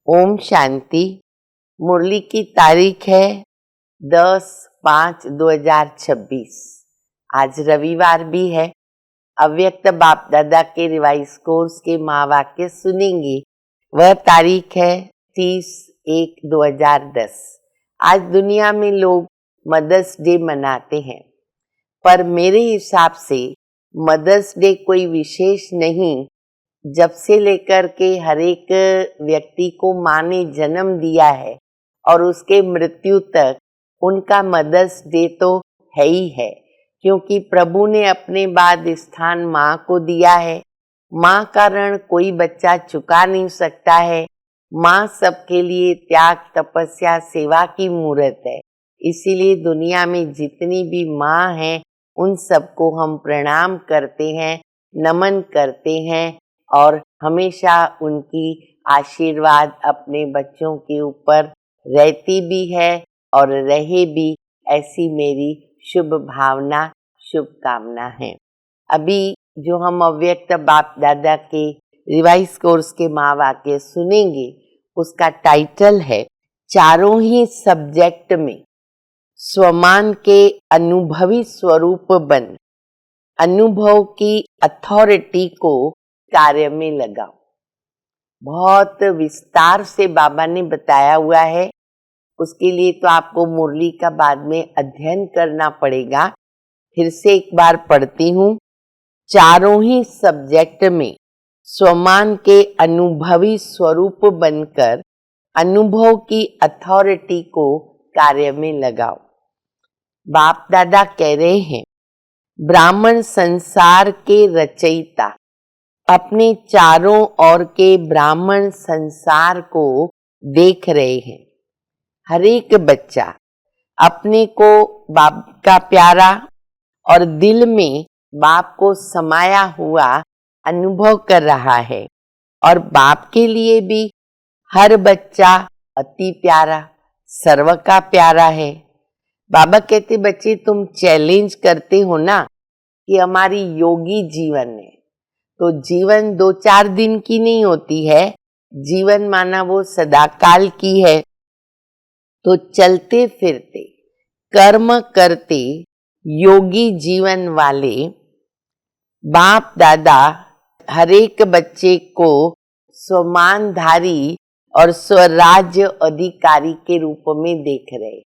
ओम शांति। मुरली की तारीख है 10/5/2026। आज रविवार भी है। अव्यक्त बाप दादा के रिवाइज कोर्स के महावाक्य सुनेंगे। वह तारीख है 30/1/2010। आज दुनिया में लोग मदर्स डे मनाते हैं, पर मेरे हिसाब से मदर्स डे कोई विशेष नहीं। जब से लेकर के हर एक व्यक्ति को माँ ने जन्म दिया है और उसके मृत्यु तक उनका मदर्स डे तो है ही है, क्योंकि प्रभु ने अपने बाद स्थान माँ को दिया है। माँ का ऋण कोई बच्चा चुका नहीं सकता है। माँ सबके लिए त्याग, तपस्या, सेवा की मूर्त है। इसीलिए दुनिया में जितनी भी माँ हैं उन सबको हम प्रणाम करते हैं, नमन करते हैं और हमेशा उनकी आशीर्वाद अपने बच्चों के ऊपर रहती भी है और रहे भी, ऐसी मेरी शुभ भावना, शुभकामना है। अभी जो हम अव्यक्त बाप दादा के रिवाइज कोर्स के महावाक्य सुनेंगे, उसका टाइटल है चारों ही सब्जेक्ट में स्वमान के अनुभवी स्वरूप बन, अनुभव की अथॉरिटी को कार्य में लगाओ। बहुत विस्तार से बाबा ने बताया हुआ है। उसके लिए तो आपको मुरली का बाद में अध्ययन करना पड़ेगा। फिर से एक बार पढ़ती हूँ। चारों ही सब्जेक्ट में स्वमान के अनुभवी स्वरूप बनकर अनुभव की अथॉरिटी को कार्य में लगाओ। बाप दादा कह रहे हैं, ब्राह्मण संसार के रचयिता अपने चारों ओर के ब्राह्मण संसार को देख रहे हैं। हर एक बच्चा अपने को बाप का प्यारा और दिल में बाप को समाया हुआ अनुभव कर रहा है, और बाप के लिए भी हर बच्चा अति प्यारा, सर्व का प्यारा है। बाबा कहते, बच्चे तुम चैलेंज करते हो ना कि हमारी योगी जीवन है, तो जीवन 2-4 दिन की नहीं होती है। जीवन माना वो सदाकाल की है। तो चलते फिरते कर्म करते योगी जीवन वाले बाप दादा हर एक बच्चे को स्वमानधारी और स्वराज्य अधिकारी के रूप में देख रहे।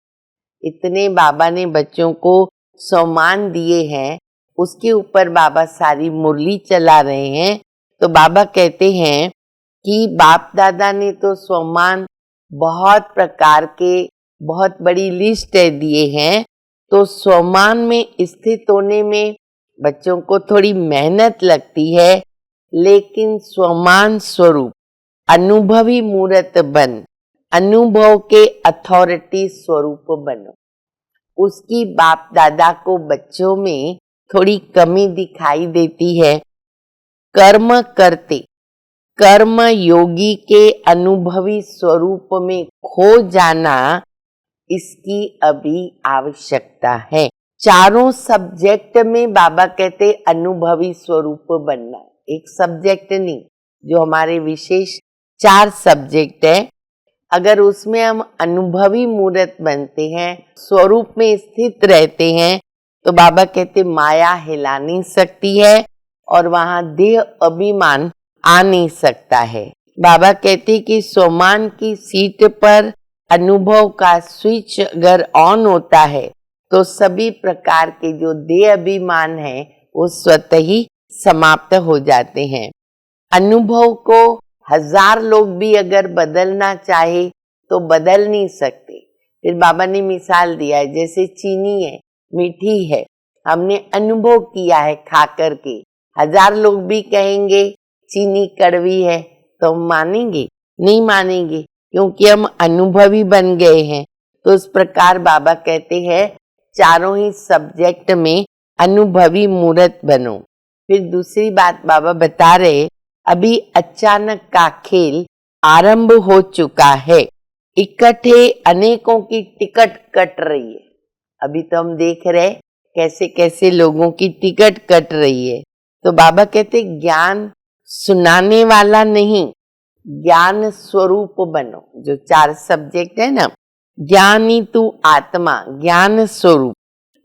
इतने बाबा ने बच्चों को सम्मान दिए हैं, उसके ऊपर बाबा सारी मुरली चला रहे हैं। तो बाबा कहते हैं कि बाप दादा ने तो सम्मान बहुत प्रकार के, बहुत बड़ी लिस्ट दिए हैं। तो सम्मान में स्थित होने में बच्चों को थोड़ी मेहनत लगती है, लेकिन सम्मान स्वरूप अनुभवी मूर्त बन, अनुभव के अथॉरिटी स्वरूप बनो। उसकी बाप दादा को बच्चों में थोड़ी कमी दिखाई देती है। कर्म करते कर्म योगी के अनुभवी स्वरूप में खो जाना, इसकी अभी आवश्यकता है। चारों सब्जेक्ट में बाबा कहते अनुभवी स्वरूप बनना, एक सब्जेक्ट नहीं, जो हमारे विशेष 4 सब्जेक्ट है। अगर उसमें हम अनुभवी मूर्त बनते हैं, स्वरूप में स्थित रहते हैं, तो बाबा कहते माया हिला नहीं सकती है और वहां देह अभिमान आ नहीं सकता है। बाबा कहते कि सोमान की सीट पर अनुभव का स्विच अगर ऑन होता है तो सभी प्रकार के जो देह अभिमान है वो स्वतः ही समाप्त हो जाते हैं। अनुभव को 1000 लोग भी अगर बदलना चाहे तो बदल नहीं सकते। फिर बाबा ने मिसाल दिया है, जैसे चीनी है, मीठी है, हमने अनुभव किया है खा करके। 1000 लोग भी कहेंगे चीनी कड़वी है तो हम मानेंगे? नहीं मानेंगे, क्योंकि हम अनुभवी बन गए हैं। तो इस प्रकार बाबा कहते हैं चारों ही सब्जेक्ट में अनुभवी मूर्त बनो। फिर दूसरी बात बाबा बता रहे, अभी अचानक का खेल आरंभ हो चुका है। इकट्ठे अनेकों की टिकट कट रही है। अभी तो हम देख रहे कैसे कैसे लोगों की टिकट कट रही है। तो बाबा कहते ज्ञान सुनाने वाला नहीं, ज्ञान स्वरूप बनो। जो 4 सब्जेक्ट है ना, ज्ञानी तू आत्मा, ज्ञान स्वरूप।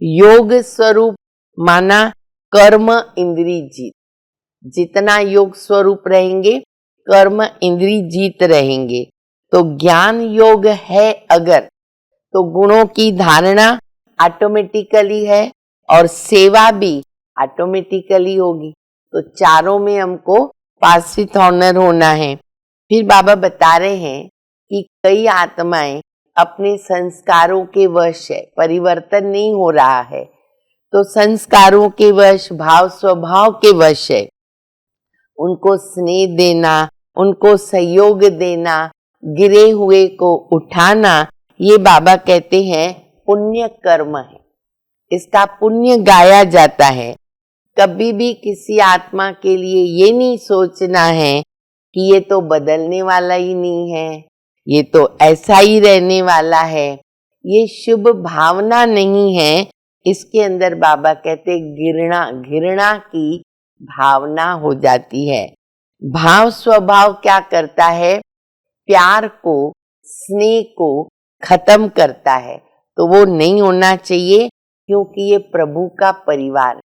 योग स्वरूप माना कर्म इंद्री जीत। जितना योग स्वरूप रहेंगे, कर्म इंद्री जीत रहेंगे। तो ज्ञान योग है अगर, तो गुणों की धारणा ऑटोमेटिकली है और सेवा भी ऑटोमेटिकली होगी। तो चारों में हमको पास विथ ऑनर होना है। फिर बाबा बता रहे हैं कि कई आत्माएं अपने संस्कारों के वश है, परिवर्तन नहीं हो रहा है। तो संस्कारों के वश, भाव स्वभाव के वश है। उनको स्नेह देना, उनको सहयोग देना, गिरे हुए को उठाना, ये बाबा कहते हैं पुण्य कर्म है। इसका पुण्य गाया जाता है। कभी भी किसी आत्मा के लिए ये नहीं सोचना है कि ये तो बदलने वाला ही नहीं है, ये तो ऐसा ही रहने वाला है। ये शुभ भावना नहीं है। इसके अंदर बाबा कहते घृणा की भावना हो जाती है। भाव स्वभाव क्या करता है? प्यार को, स्नेह को खत्म करता है। तो वो नहीं होना चाहिए, क्योंकि ये प्रभु का परिवार,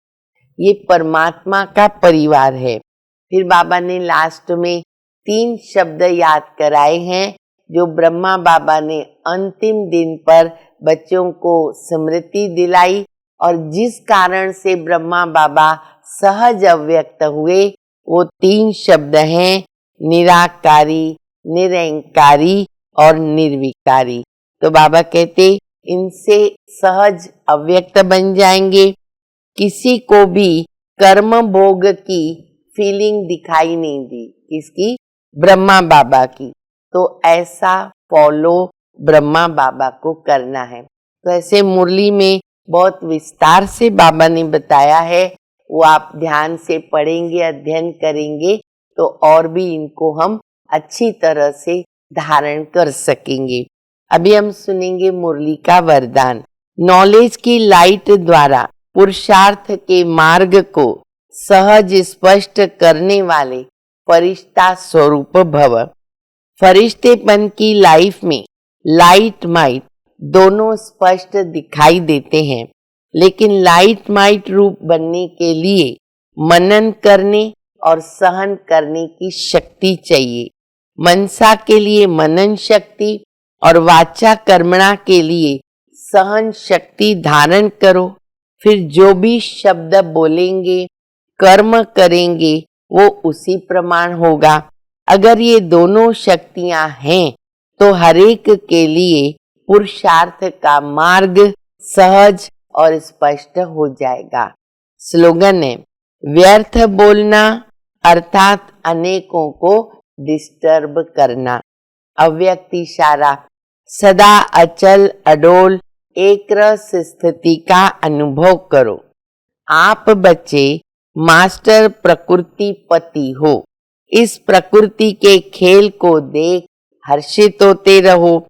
ये परमात्मा का परिवार है। फिर बाबा ने लास्ट में 3 शब्द याद कराए हैं, जो ब्रह्मा बाबा ने अंतिम दिन पर बच्चों को स्मृति दिलाई, और जिस कारण से ब्रह्मा बाबा सहज अव्यक्त हुए, वो 3 शब्द हैं, निराकारी, निरंकारी और निर्विकारी। तो बाबा कहते इनसे सहज अव्यक्त बन जाएंगे। किसी को भी कर्म भोग की फीलिंग दिखाई नहीं दी। किसकी? ब्रह्मा बाबा की। तो ऐसा फॉलो ब्रह्मा बाबा को करना है। तो ऐसे मुरली में बहुत विस्तार से बाबा ने बताया है, वो आप ध्यान से पढ़ेंगे, अध्ययन करेंगे तो और भी इनको हम अच्छी तरह से धारण कर सकेंगे। अभी हम सुनेंगे मुरली का वरदान। नॉलेज की लाइट द्वारा पुरुषार्थ के मार्ग को सहज स्पष्ट करने वाले फरिश्ता स्वरूप भव। फरिश्तेपन की लाइफ में लाइट माइट दोनों स्पष्ट दिखाई देते हैं, लेकिन लाइट माइट रूप बनने के लिए मनन करने और सहन करने की शक्ति चाहिए। मनसा के लिए मनन शक्ति और वाचा कर्मणा के लिए सहन शक्ति धारण करो। फिर जो भी शब्द बोलेंगे, कर्म करेंगे, वो उसी प्रमाण होगा। अगर ये दोनों शक्तियां हैं तो हरेक के लिए पुरुषार्थ का मार्ग सहज और स्पष्ट हो जाएगा। स्लोगन है, व्यर्थ बोलना अर्थात अनेकों को डिस्टर्ब करना। अव्यक्त इशारा, सदा अचल अडोल एक रस स्थिति का अनुभव करो। आप बच्चे मास्टर प्रकृति पति हो। इस प्रकृति के खेल को देख हर्षित होते रहो।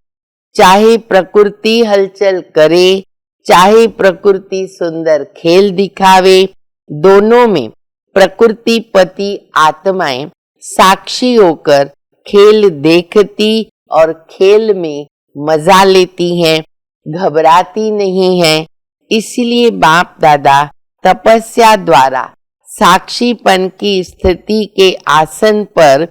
चाहे प्रकृति हलचल करे, चाहे प्रकृति सुंदर खेल दिखावे, दोनों में प्रकृति पति आत्माएं साक्षी होकर खेल देखती और खेल में मजा लेती हैं, घबराती नहीं हैं। इसलिए बाप दादा तपस्या द्वारा साक्षीपन की स्थिति के आसन पर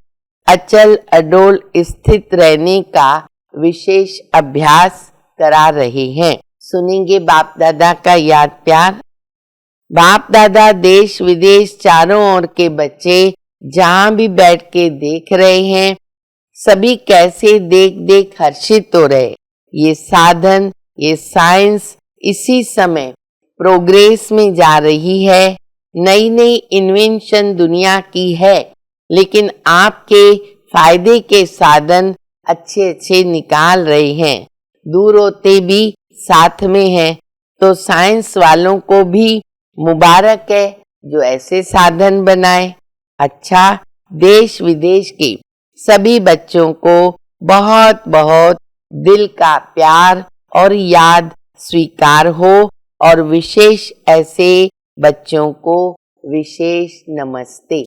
अचल अडोल स्थित रहने का विशेष अभ्यास करा रहे हैं। सुनेंगे बाप दादा का याद प्यार। बाप दादा देश विदेश चारों ओर के बच्चे जहाँ भी बैठ के देख रहे हैं, सभी कैसे देख देख हर्षित हो रहे। ये साधन, ये साइंस इसी समय प्रोग्रेस में जा रही है। नई नई इन्वेंशन दुनिया की है, लेकिन आपके फायदे के साधन अच्छे अच्छे निकाल रहे हैं। दूर होते भी साथ में हैं। तो साइंस वालों को भी मुबारक है जो ऐसे साधन बनाए। अच्छा, देश विदेश के सभी बच्चों को बहुत बहुत दिल का प्यार और याद स्वीकार हो, और विशेष ऐसे बच्चों को विशेष नमस्ते।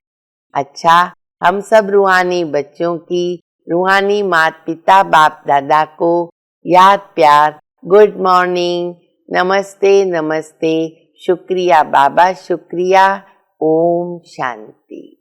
अच्छा, हम सब रूहानी बच्चों की रूहानी माता पिता बाप दादा को याद प्यार गुड मॉर्निंग, नमस्ते नमस्ते, शुक्रिया बाबा शुक्रिया, ओम शांति।